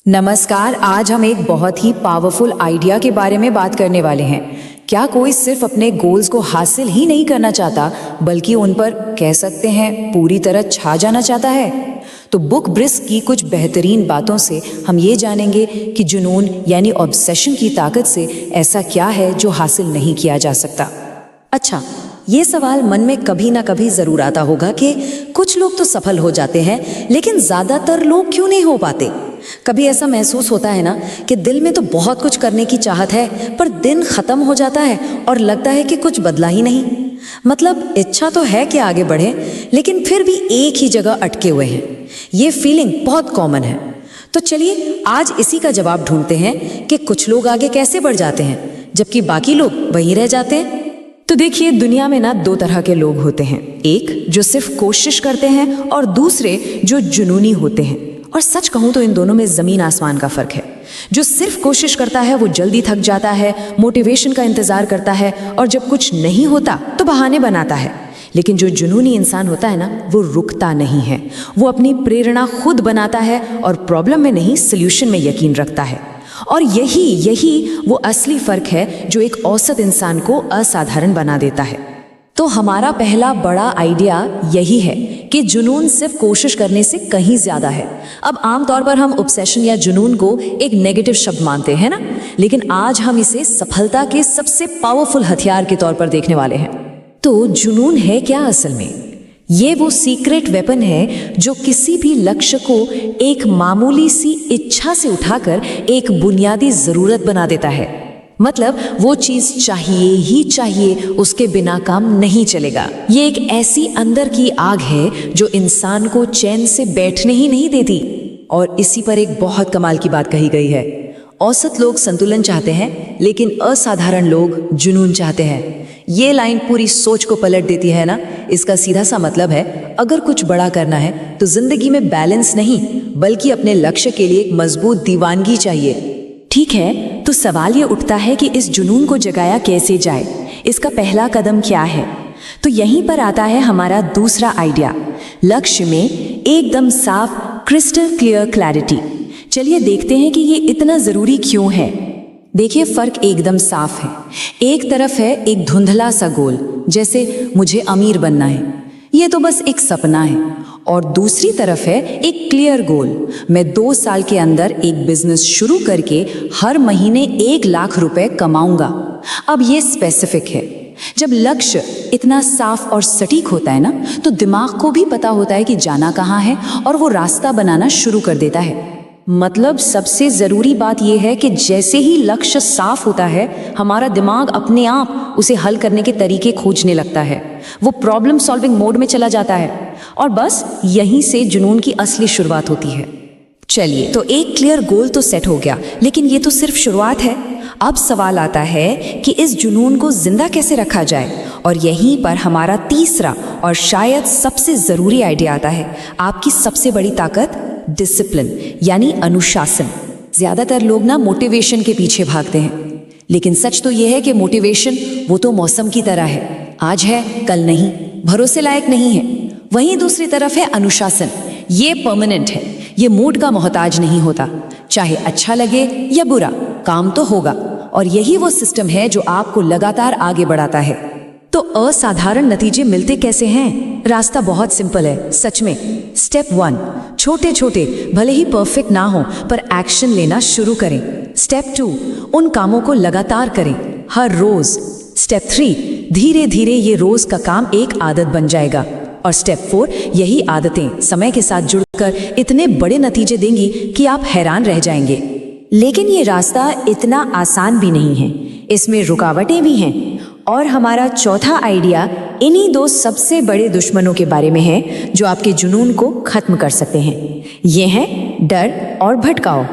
नमस्कार। आज हम एक बहुत ही पावरफुल आइडिया के बारे में बात करने वाले हैं। क्या कोई सिर्फ अपने गोल्स को हासिल ही नहीं करना चाहता बल्कि उन पर कह सकते हैं पूरी तरह छा जाना चाहता है? तो बुक ब्रिस्क की कुछ बेहतरीन बातों से हम ये जानेंगे कि जुनून यानी ऑब्सेशन की ताकत से ऐसा क्या है जो हासिल नहीं किया जा सकता। अच्छा, ये सवाल मन में कभी ना कभी जरूर आता होगा कि कुछ लोग तो सफल हो जाते हैं लेकिन ज्यादातर लोग क्यों नहीं हो पाते। कभी ऐसा महसूस होता है ना कि दिल में तो बहुत कुछ करने की चाहत है पर दिन खत्म हो जाता है और लगता है कि कुछ बदला ही नहीं। मतलब इच्छा तो है कि आगे बढ़े लेकिन फिर भी एक ही जगह अटके हुए हैं। ये फीलिंग बहुत कॉमन है। तो चलिए आज इसी का जवाब ढूंढते हैं कि कुछ लोग आगे कैसे बढ़ जाते हैं जबकि बाकी लोग वहीं रह जाते हैं। तो देखिए, दुनिया में ना दो तरह के लोग होते हैं, एक जो सिर्फ कोशिश करते हैं और दूसरे जो जुनूनी होते हैं। और सच कहूं तो इन दोनों में जमीन आसमान का फर्क है। जो सिर्फ कोशिश करता है वो जल्दी थक जाता है, मोटिवेशन का इंतजार करता है और जब कुछ नहीं होता तो बहाने बनाता है। लेकिन जो जुनूनी इंसान होता है ना, वो रुकता नहीं है। वो अपनी प्रेरणा खुद बनाता है और प्रॉब्लम में नहीं सल्यूशन में यकीन रखता है। और यही वो असली फर्क है जो एक औसत इंसान को असाधारण बना देता है। तो हमारा पहला बड़ा आइडिया यही है कि जुनून सिर्फ कोशिश करने से कहीं ज्यादा है। अब आमतौर पर हम ऑब्सेशन या जुनून को एक नेगेटिव शब्द मानते हैं ना, लेकिन आज हम इसे सफलता के सबसे पावरफुल हथियार के तौर पर देखने वाले हैं। तो जुनून है क्या असल में? ये वो सीक्रेट वेपन है जो किसी भी लक्ष्य को एक मामूली सी इच्छा से उठाकर एक बुनियादी जरूरत बना देता है। मतलब वो चीज चाहिए ही चाहिए, उसके बिना काम नहीं चलेगा। ये एक ऐसी अंदर की आग है जो इंसान को चैन से बैठने ही नहीं देती। और इसी पर एक बहुत कमाल की बात कही गई है, औसत लोग संतुलन चाहते हैं लेकिन असाधारण लोग जुनून चाहते हैं। ये लाइन पूरी सोच को पलट देती है ना। इसका सीधा सा मतलब है, अगर कुछ बड़ा करना है तो जिंदगी में बैलेंस नहीं बल्कि अपने लक्ष्य के लिए एक मजबूत दीवानगी चाहिए। ठीक है, तो सवाल ये उठता है कि इस जुनून को जगाया कैसे जाए, इसका पहला कदम क्या है? तो यहीं पर आता है हमारा दूसरा आइडिया, लक्ष्य में एकदम साफ क्रिस्टल क्लियर क्लैरिटी। चलिए देखते हैं कि ये इतना जरूरी क्यों है। देखिए, फर्क एकदम साफ है। एक तरफ है एक धुंधला सा गोल, जैसे मुझे अमीर बनना है, ये तो बस एक सपना है। और दूसरी तरफ है एक क्लियर गोल, मैं 2 साल के अंदर एक बिजनेस शुरू करके हर महीने 1 लाख रुपए कमाऊंगा। अब ये स्पेसिफिक है। जब लक्ष्य इतना साफ और सटीक होता है ना, तो दिमाग को भी पता होता है कि जाना कहाँ है और वो रास्ता बनाना शुरू कर देता है। मतलब सबसे जरूरी बात यह है कि जैसे ही लक्ष्य साफ होता है, हमारा दिमाग अपने आप उसे हल करने के तरीके खोजने लगता है। वो प्रॉब्लम सॉल्विंग मोड में चला जाता है और बस यहीं से जुनून की असली शुरुआत होती है। चलिए, तो एक क्लियर गोल तो सेट हो गया, लेकिन ये तो सिर्फ शुरुआत है। अब सवाल आता है कि इस जुनून को जिंदा कैसे रखा जाए। और यहीं पर हमारा तीसरा और शायद सबसे जरूरी आइडिया आता है, आपकी सबसे बड़ी ताकत, डिसिप्लिन यानी अनुशासन। ज्यादातर लोग ना मोटिवेशन के पीछे भागते हैं, लेकिन सच तो यह है कि मोटिवेशन वो तो मौसम की तरह है, आज है कल नहीं, भरोसे लायक नहीं है। वहीं दूसरी तरफ है अनुशासन, ये परमानेंट है, ये मूड का मोहताज नहीं होता। चाहे अच्छा लगे या बुरा, काम तो होगा। और यही वो सिस्टम है जो आपको लगातार आगे बढ़ाता है। तो असाधारण नतीजे मिलते कैसे हैं? रास्ता बहुत सिंपल है सच में। स्टेप 1, छोटे छोटे भले ही परफेक्ट ना हो पर एक्शन लेना शुरू करें। स्टेप 2, उन कामों को लगातार करें हर रोज। स्टेप 3, धीरे धीरे ये रोज का काम एक आदत बन जाएगा। और स्टेप 4, यही आदतें समय के साथ जुड़कर इतने बड़े नतीजे देंगी कि आप हैरान रह जाएंगे। लेकिन ये रास्ता इतना आसान भी नहीं है, इसमें रुकावटें भी हैं। और हमारा चौथा आइडिया इन्हीं 2 सबसे बड़े दुश्मनों के बारे में है जो आपके जुनून को खत्म कर सकते हैं। ये हैं डर और भटकाव।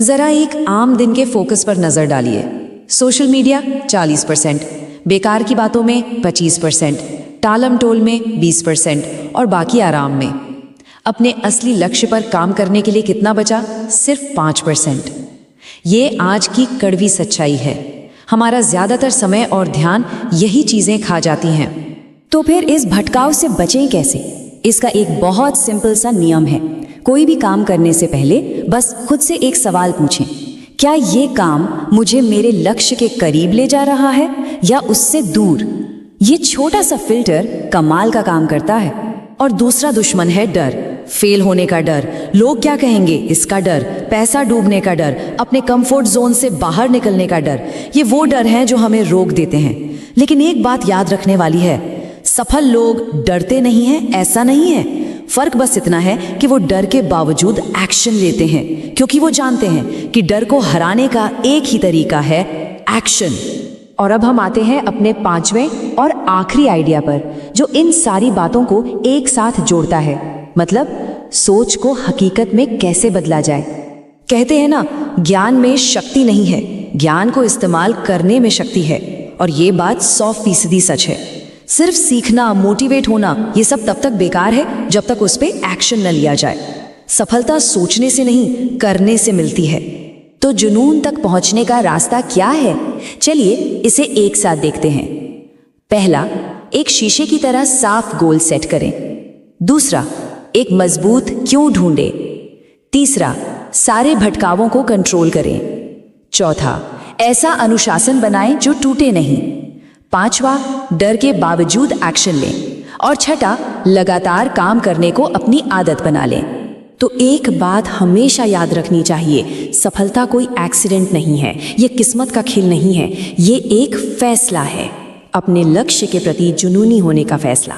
जरा एक आम दिन के फोकस पर नजर डालिए। सोशल मीडिया 40%, बेकार की बातों में 25%, टालम टोल में 20% और बाकी आराम में। अपने असली लक्ष्य पर काम करने के लिए कितना बचा? सिर्फ 5%। ये आज की कड़वी सच्चाई है। हमारा ज्यादातर समय और ध्यान यही चीजें खा जाती हैं। तो फिर इस भटकाव से बचें कैसे? इसका एक बहुत सिंपल सा नियम है। कोई भी काम करने से पहले बस खुद से एक सवाल पूछें, क्या ये काम मुझे मेरे लक्ष्य के करीब ले जा रहा है या उससे दूर? ये छोटा सा फिल्टर कमाल का काम करता है। और दूसरा दुश्मन है डर, फेल होने का डर, लोग क्या कहेंगे इसका डर, पैसा डूबने का डर, अपने कंफर्ट जोन से बाहर निकलने का डर। ये वो डर हैं जो हमें रोक देते हैं। लेकिन एक बात याद रखने वाली है, सफल लोग डरते नहीं हैं, ऐसा नहीं है। फर्क बस इतना है कि वो डर के बावजूद एक्शन लेते हैं, क्योंकि वो जानते हैं कि डर को हराने का एक ही तरीका है, एक्शन। और अब हम आते हैं अपने 5वें और आखिरी आइडिया पर, जो इन सारी बातों को एक साथ जोड़ता है। मतलब सोच को हकीकत में कैसे बदला जाए। कहते हैं ना, ज्ञान में शक्ति नहीं है, ज्ञान को इस्तेमाल करने में शक्ति है। और ये बात 100% सच है। सिर्फ सीखना, मोटिवेट होना, ये सब तब तक बेकार है जब तक उस पर एक्शन न लिया जाए। सफलता सोचने से नहीं, करने से मिलती है। तो जुनून तक पहुंचने का रास्ता क्या है? चलिए इसे एक साथ देखते हैं। पहला, एक शीशे की तरह साफ गोल सेट करें। दूसरा, एक मजबूत क्यों ढूंढे। तीसरा, सारे भटकावों को कंट्रोल करें। चौथा, ऐसा अनुशासन बनाएं जो टूटे नहीं। पांचवा, डर के बावजूद एक्शन लें। और छठा, लगातार काम करने को अपनी आदत बना लें। तो एक बात हमेशा याद रखनी चाहिए, सफलता कोई एक्सीडेंट नहीं है, ये किस्मत का खेल नहीं है, ये एक फैसला है, अपने लक्ष्य के प्रति जुनूनी होने का फैसला।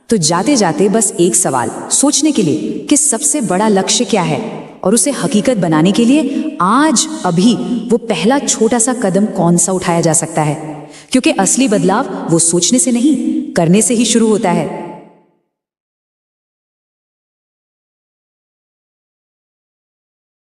तो जाते जाते बस एक सवाल सोचने के लिए कि सबसे बड़ा लक्ष्य क्या है, और उसे हकीकत बनाने के लिए आज अभी वो पहला छोटा सा कदम कौन सा उठाया जा सकता है। क्योंकि असली बदलाव वो सोचने से नहीं, करने से ही शुरू होता है।